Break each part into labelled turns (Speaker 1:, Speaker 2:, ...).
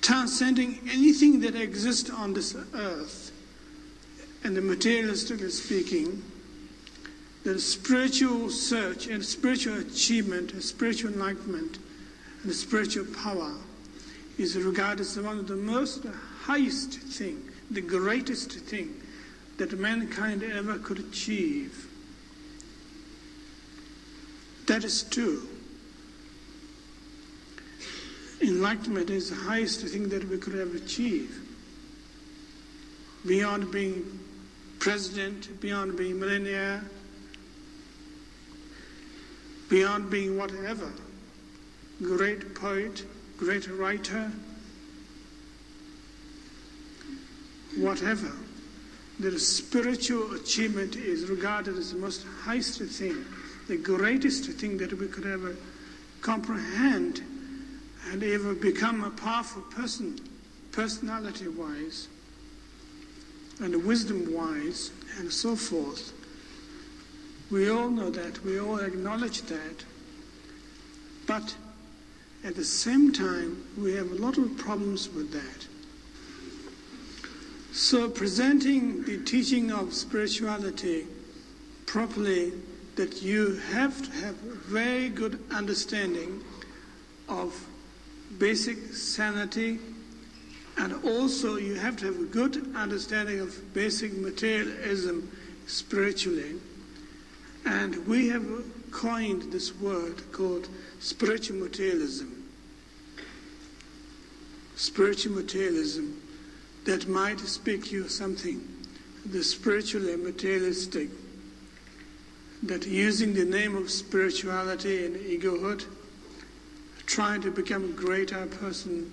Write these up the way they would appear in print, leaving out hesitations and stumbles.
Speaker 1: transcending anything that exists on this earth, and the materialistically speaking, the spiritual search and spiritual achievement, and spiritual enlightenment, and the spiritual power is regarded as one of the most highest thing, the greatest thing that mankind ever could achieve. That is true. Enlightenment is the highest thing that we could ever achieve. Beyond being president, beyond being millionaire, beyond being whatever, great poet, great writer, whatever, the spiritual achievement is regarded as the most highest thing, the greatest thing that we could ever comprehend and ever become a powerful person, personality-wise, and wisdom-wise, and so forth. We all know that, we all acknowledge that, but at the same time, we have a lot of problems with that. So presenting the teaching of spirituality properly, that you have to have a very good understanding of basic sanity, and also you have to have a good understanding of basic materialism spiritually. And we have coined this word called spiritual materialism. Spiritual materialism, that might speak you something. The spiritually materialistic, that using the name of spirituality and egohood, trying to become a greater person,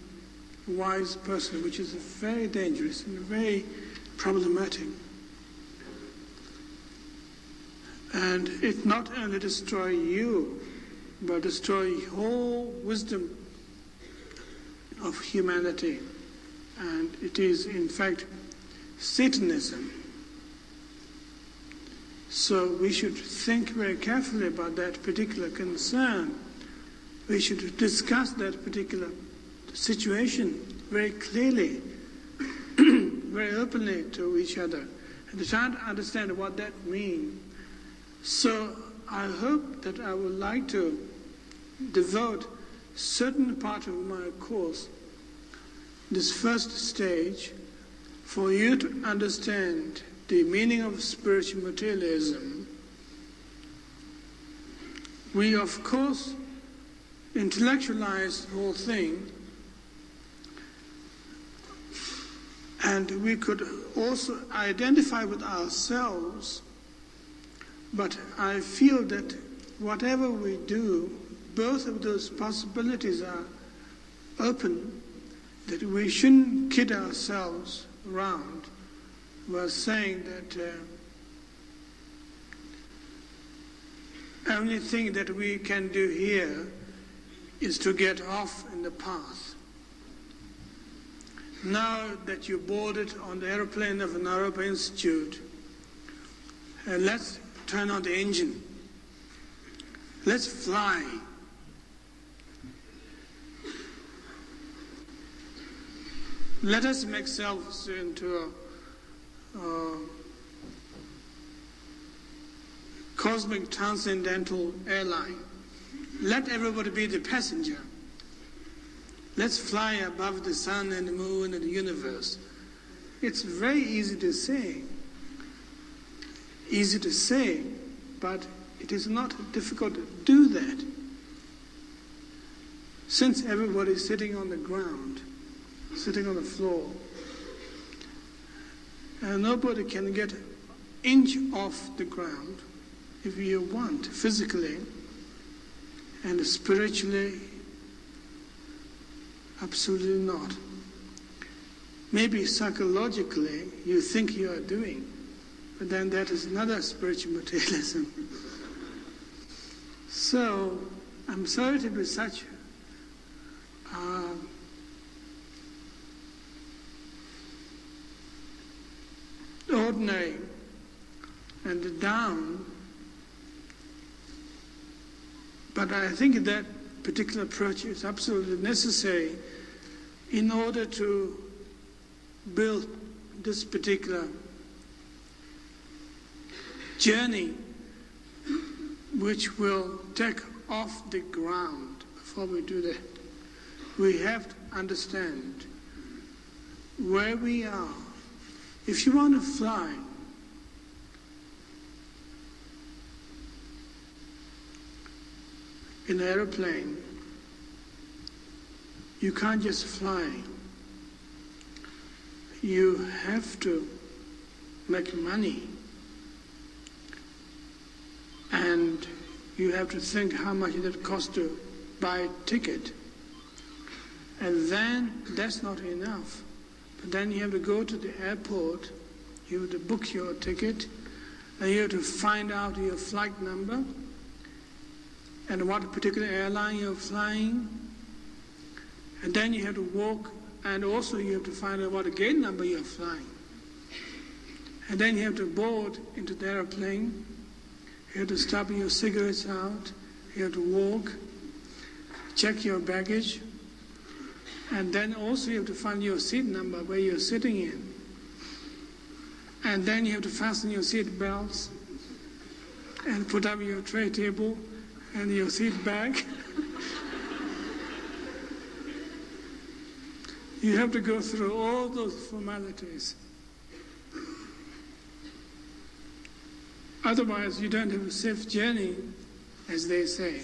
Speaker 1: wise person, which is very dangerous and very problematic. And it not only destroys you, but destroys whole wisdom of humanity. And it is, in fact, Satanism. So we should think very carefully about that particular concern. We should discuss that particular situation very clearly, very openly to each other, and try to understand what that means. So I hope that I would like to devote certain part of my course, this first stage, for you to understand the meaning of spiritual materialism. We, of course, intellectualize the whole thing, and we could also identify with ourselves, but I feel that whatever we do, both of those possibilities are open, that we shouldn't kid ourselves around. We're saying that only thing that we can do here is to get off in the path. Now that you boarded on the aeroplane of an Naropa Institute, let's turn on the engine. Let's fly. Let us make ourselves into a cosmic transcendental airline. Let everybody be the passenger. Let's fly above the sun and the moon and the universe. It's very easy to say. Easy to say, but it is not difficult to do that. Since everybody is sitting on the ground, sitting on the floor, and nobody can get an inch off the ground if you want, physically and spiritually, absolutely not. Maybe psychologically you think you are doing, but then that is another spiritual materialism. So I'm sorry to be such ordinary and down, but I think that particular approach is absolutely necessary in order to build this particular journey, which will take off the ground. Before we do that, we have to understand where we are. If you want to fly, in an aeroplane, you can't just fly. You have to make money. And you have to think how much it costs to buy a ticket. And then that's not enough. But then you have to go to the airport, you have to book your ticket, and you have to find out your flight number and what particular airline you're flying. And then you have to walk, and also you have to find out what gate number you're flying. And then you have to board into the airplane. You have to stop your cigarettes out. You have to walk, check your baggage. And then also you have to find your seat number where you're sitting in. And then you have to fasten your seat belts and put up your tray table and your seat bag. You have to go through all those formalities. Otherwise, you don't have a safe journey, as they say.